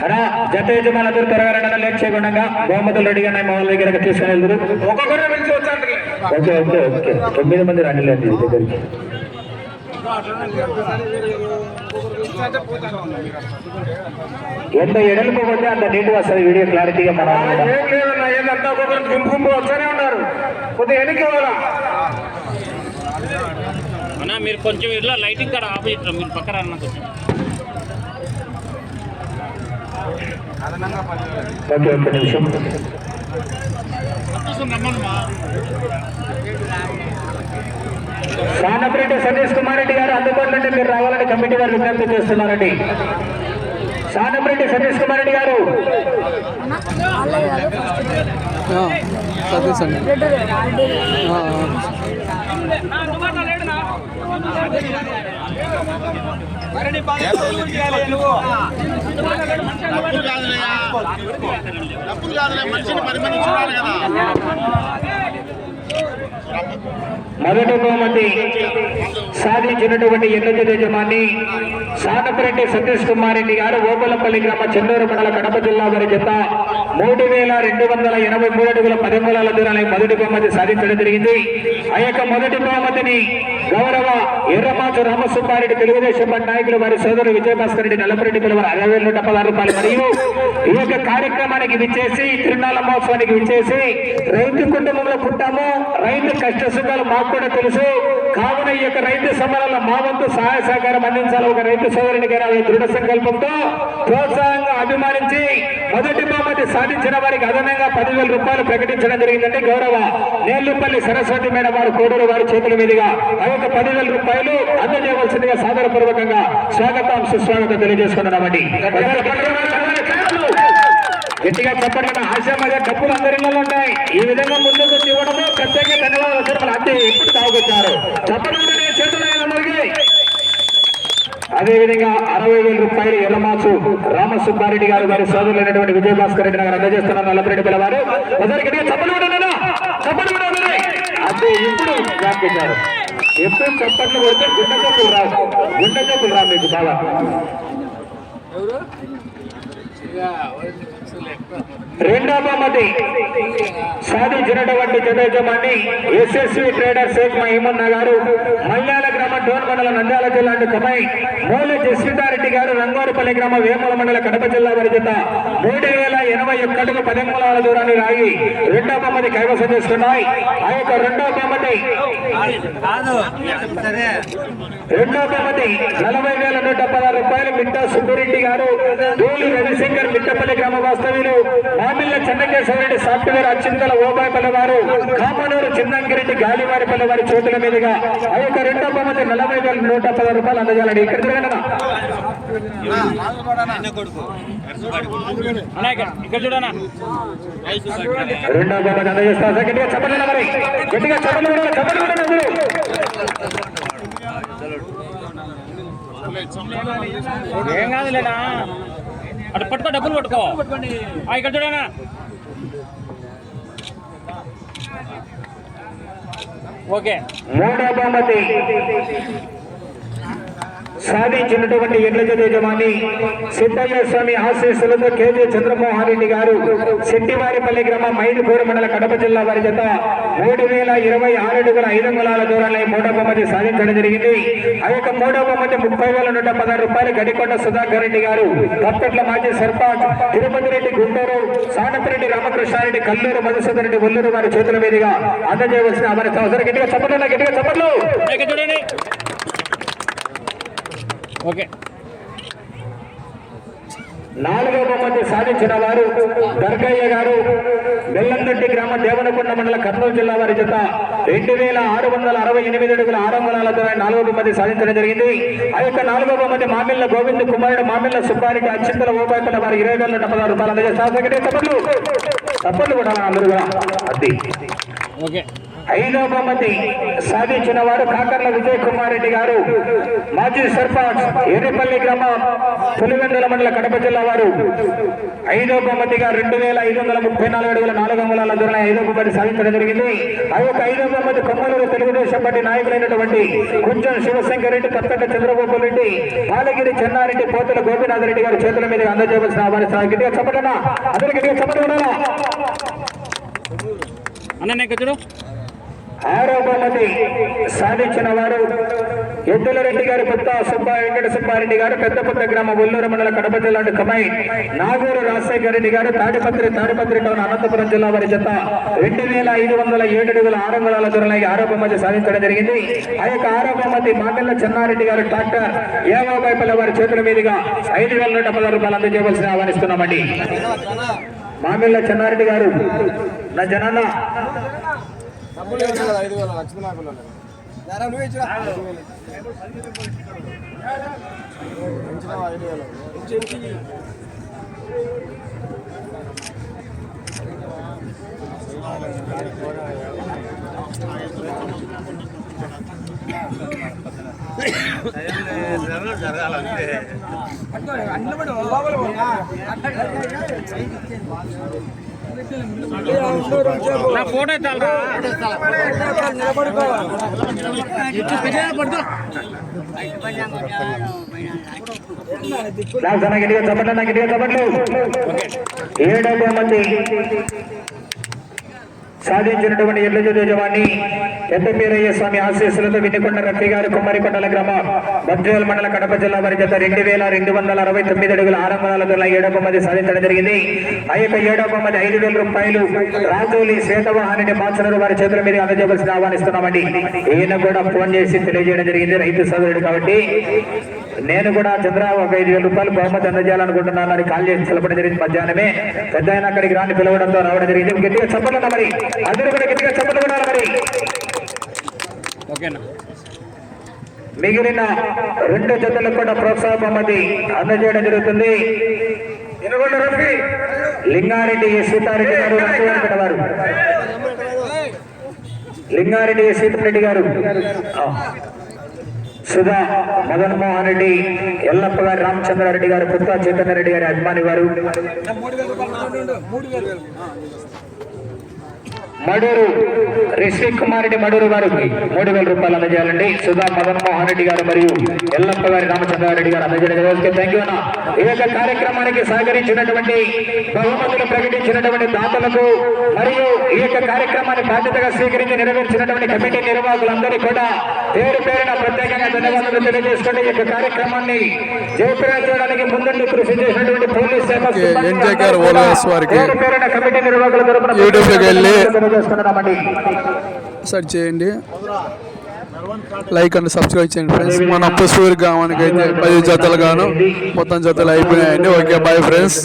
అలా జత యజమానులు త్వరగా లేట్ చేయకుండా బహుమతులు రెడీగా మా వాళ్ళ దగ్గర తీసుకుని వెళ్తారు. ఓకే ఓకే ఓకే 9 మంది రండి దగ్గరికి. ఎంత ఎడలకు పోతే అంత నీట్గా వస్తుంది వీడియో క్లారిటీగా. మనం గుంపు వస్తూనే ఉన్నారు కొద్దిగా ఎన్నిక అన్నా మీరు కొంచెం ఇలా లైటింగ్ కూడా ఆఫ్ చేస్తారు మీరు పక్కన అన్న కొంచెం. ఓకే ఒక్క నిమిషం. సానపరెడ్డి సతీష్ కుమార్ రెడ్డి గారు అందుబాటులో మీరు రావాలని కమిటీ వారు విజ్ఞప్తి చేస్తున్నారండి. సానపరెడ్డి సతీష్ కుమార్ రెడ్డి గారు మొదటి బహుమతి సాధించినటువంటి ఎన్నిక యజమాని సానపరెడ్డి సతీష్ కుమార్ రెడ్డి గారు ఓబలపల్లి గ్రామ చెన్నూరు మండల కడప జిల్లా వారి జత 3283 అడుగుల 10 అంగుళాల దూరాన్ని మొదటి బహుమతి సాధించడం జరిగింది. ఆ యొక్క మొదటి బహుమతిని గౌరవ ఎర్రమాచు రామసుబ్బారెడ్డి తెలుగుదేశం పార్టీ నాయకులు వారి సోదరుడు విజయభాస్కర్ రెడ్డి నల్లపరెడ్డి పిలువరు 60,116 రూపాయలు. మరియు ఈ యొక్క కార్యక్రమానికి విచ్చేసి తిరునాళ్ళ మహోత్సవానికి విచ్చేసి రైతు కుటుంబంలో పుట్టాము, రైతు కష్ట సుఖాలు మాకు కూడా తెలుసు కావున ఈ యొక్క రైతు సమరాల మా వంతు సహాయ సహకారం అందించాలి ఒక రైతు సోదరుని గారి దృఢ సంకల్పంతో ప్రోత్సాహంగా అభిమానించి మొదటి బహుమతి సాధించిన వారికి అదనంగా 10,000 రూపాయలు ప్రకటించడం జరిగిందంటే గౌరవ నేల్లుపల్లి సరస్వతి మేడం వారు కోడూరు వారి చేతుల మీదుగా ఆ యొక్క 10,000 రూపాయలు అందజేయవలసిందిగా సాదరపూర్వకంగా స్వాగతం సుస్వాగతం తెలియజేసుకుంటున్నామండి. గట్టిగా చెప్పండి. ఆశామగా డబ్బులు అందరిలో ఉంటాయి. ఈ విధంగా ముందుకు ఇవ్వడము ప్రత్యేక ధన్యవాదాలు. అంతే ఎప్పుడు తాగుతారు చెప్పండి చేతులు. అదేవిధంగా 60,000 రూపాయలు ఎర్రమాసు రామసుబ్బారెడ్డి గారు వారి సోదరులైనటువంటి విజయభాస్కర్ రెడ్డి గారు అందజేస్తున్నారు. నల్లపరెడ్డి పిల్లవారు ఒకసారి గట్టిగా చప్పట్లు అదే ఇప్పుడు వ్యాపించారు. ఎప్పుడు చప్పట్లు కొడితే గుండె జబ్బులు రా మీకు బాగా. రెండో బహుమతి సాధించినటువంటి జతయజమాని ఎస్ఎస్వి ట్రేడర్ షేక్ మహిమన్న గారు మల్యాల గ్రామ డోన్ మండలం నంద్యాల జిల్లా కమై మూల జస్వితారెడ్డి గారు రంగోరపల్లి గ్రామ వేముల మండల కడప జిల్లా వారి జత 3,021 అడుగుల 10 అంగుళాల దూరాన్ని రాగి రెండో బహుమతి కైవసం చేస్తున్నాయి. ఆ యొక్క రెండో బహుమతి 40,116 రూపాయలు మిట్టా సుబ్బురెడ్డి గారు డోలి రవిశంకర్ మిట్టపల్లి గ్రామ వాస్తవ్యులు మామిళ్ళ చెన్నకేశ్వరరెడ్డి సాఫ్ట్వేర్ అచ్చింతల ఓబాయిపల్లి వారు కామనూరు చిన్నంగిరెడ్డి గాలివారిపల్లి వారి చేతుల మీదుగా ఆ యొక్క రెండో బహుమతి 40,116 రూపాయలు అందజేయాలండి. ఇక్కడ చూడనా రెండో బహుమతి అందజేస్తా. గట్టిగా చెప్పండి మరి గట్టిగా చెప్పండి. ఏం కాదులేనా అటు పట్టుకో డబ్బులు పట్టుకో. ఇక్కడ చూడనా ఓకే. మూడో బహుమతి సాధించినటువంటి ఎడ్ల యజమాని సిద్ధయ్య స్వామి ఆశీస్సులతో కేజీ చంద్రమోహన్ రెడ్డి గారు శెట్టివారిపల్లి గ్రామం మైదుకూరు మండల కడప జిల్లా వారి జత 3,026 అడుగుల 5 అంగుళాల దూరాన్ని మూడో బహుమతి సాధించడం జరిగింది. ఆ యొక్క మూడో బహుమతి 30,116 రూపాయలు గడికొండ సుధాకర్ రెడ్డి గారు కప్పట్ల మాజీ సర్పంచ్ తిరుపతి రెడ్డి గుంటూరు సానపరెడ్డి రామకృష్ణారెడ్డి కల్లూరు మధుసూదర్ రెడ్డి ఒల్లూరు వారి చేతుల మీదుగా అందజేయవలసిన వారి సోదరు గట్టిగా చప్పట్లు. ఓకే. నాలుగో బహుమతి సాధించిన వారు దర్గయ్య గారు బెల్లందొడ్డి గ్రామ దేవనకొండ మండల కర్నూలు జిల్లా వారి జత 2,668 అడుగుల 6 అంగుళాల దూరాన్ని నాలుగో బహుమతి సాధించడం జరిగింది. ఆ యొక్క నాలుగో బహుమతి మామిళ్ళ గోవింద్ కుమారుడు మామిళ్ళ సుబ్బారెడ్డి అచ్చింతల ఓబాయిపల్లి వారి 20,116 రూపాయలు అందజేస్తారు. చప్పట్లు కూడా అందరూ కూడా అది ఓకే. 5వ బహుమతి సాధించిన వారు కాకర్ల విజయ్ కుమార్ రెడ్డి గారు, మాజీ సర్పంచ్ ఎర్రిపల్లి గ్రామం, పులివెందుల మండల, కడప జిల్లా వారు. 5వ బహుమతిగా 2534 అడుగుల 4 అంగుళాల దూరం 5వ బహుమతి సాధించడం జరిగింది. ఆ యొక్క 5వ బహుమతి కొమ్మలూరు తెలుగుదేశం పార్టీ నాయకులైనటువంటి కొంచెం శివశంకర్ రెడ్డి, కత్తట చంద్రబాబు రెడ్డి, పాలగిరి చెన్నారెడ్డి, పోతుల గోపీనాథ్ రెడ్డి గారి చేతుల మీద అందజేయవలసిన ఆహ్వానిస్తున్నారు. గట్టిగా చెప్పటనా, అందరికీ గట్టిగా చెప్పడం. అన్న చూడు. 6వ బహుమతి సాధించిన వారు ఎద్దుల రెడ్డి గారు, కొత్త వెంకట సుబ్బారెడ్డి గారు, పెద్దపుత్త గ్రామం, ఒల్లూరు మండల, కడప జిల్లా కమై, నాగూరు రాజశేఖర రెడ్డి గారు, తాడిపత్రి టౌన్, అనంతపురం జిల్లా వారి జత 2507 అడుగుల 6 అంగుళాల దూరంలో 6వ బహుమతి సాధించడం జరిగింది. ఆ యొక్క 6వ బహుమతి మాగల్ల చెన్నారెడ్డి గారు, ట్రాక్టర్ ఏవో వైపుల వారి చేతుల మీదుగా 5110 రూపాయలు అందజేయవలసిన ఆహ్వానిస్తున్నామండి. మాగల్ల చెన్నారెడ్డి గారు, నా జనాన్న జరగాలంటే నా ఫోటో చాలరా. గట్టిగా చెప్పండి, గట్టిగా చెప్పండి. 7వ బహుమతి సాధించినటువంటి ఎల్లజు యజమాని పెద్దపీరయ్య స్వామి ఆశీస్సులతో వినికొండ రఫీ గారు, కుమ్మరికొండల గ్రామం, బద్వేల్ మండల, కడప జిల్లా వారి జత 2269 అడుగుల 6 అంగుళాల దూరం 7వ బహుమతి సాధించడం జరిగింది. ఆ యొక్క 7వ బహుమతి 5000 రూపాయలు రాజోలి శ్వేతవాహని మాచనరు వారి చేతుల మీద అందజేయవలసిన ఆహ్వానిస్తున్నామండి. ఈయన కూడా ఫోన్ చేసి తెలియజేయడం జరిగింది, రైతు సోదరుడు కాబట్టి. నేను కూడా చంద్రబాబు ఒక 5000 రూపాయలు బహుమతి అందజేయాలనుకుంటున్నాను అని కాల్ చేసి తెలపడం జరిగింది. మధ్యాహ్నమే పెద్ద ఆయన అక్కడికి రాని పిలవడంతో రావడం జరిగింది. గట్టిగా చెప్పండి మరి, అందరూ కూడా గట్టిగా చెప్పండి మరి. మిగిలిన 2 జతలకు కూడా ప్రోత్సాహ బహుమతి అందజేయడం జరుగుతుంది. లింగారెడ్డి సీతారెడ్డి గారు, వారు లింగారెడ్డి సీతారెడ్డి గారు, సుధా మదన్ మోహన్ రెడ్డి, ఎల్లప్ప గారు, రామచంద్రారెడ్డి గారు, పుత్త చైతన్య రెడ్డి గారి అభిమాని వారు. మడూరు రిషి కుమార్ రెడ్డి, మడూరు వారికి 3000 రూపాయలు అందజేయాలండి. సుధా మదన్ మోహన్ రెడ్డి గారు మరియు ఎల్లప్ప గారి రామచంద్రారెడ్డి గారు అందజేయడం. Thank you. ఈ యొక్క కార్యక్రమానికి సహకరించినటువంటి, బహుమతులు ప్రకటించినటువంటి దాతలకు మరియు ఈ యొక్క కార్యక్రమాన్ని బాధ్యతగా స్వీకరించి నెరవేర్చినటువంటి కమిటీ నిర్వాహకులందరికీ కూడా పేరు పేరున ప్రత్యేకంగా ధన్యవాదాలు తెలియజేసుకుంటే, ఈ యొక్క కార్యక్రమాన్ని జయప్రదం చేయడానికి ముందుండి కృషి చేసినటువంటి పోలీస్ శాఖ పేరు పేరున కమిటీ నిర్వాహకుల తరపున సెర్చ్ చేయండి, లైక్ అండ్ సబ్స్క్రైబ్ చేయండి ఫ్రెండ్స్. మన అప్పసూరి గ్రామానికి అయితే 10 జతలు గాను మొత్తం జతలు అయిపోయినాయండి. Okay, bye friends.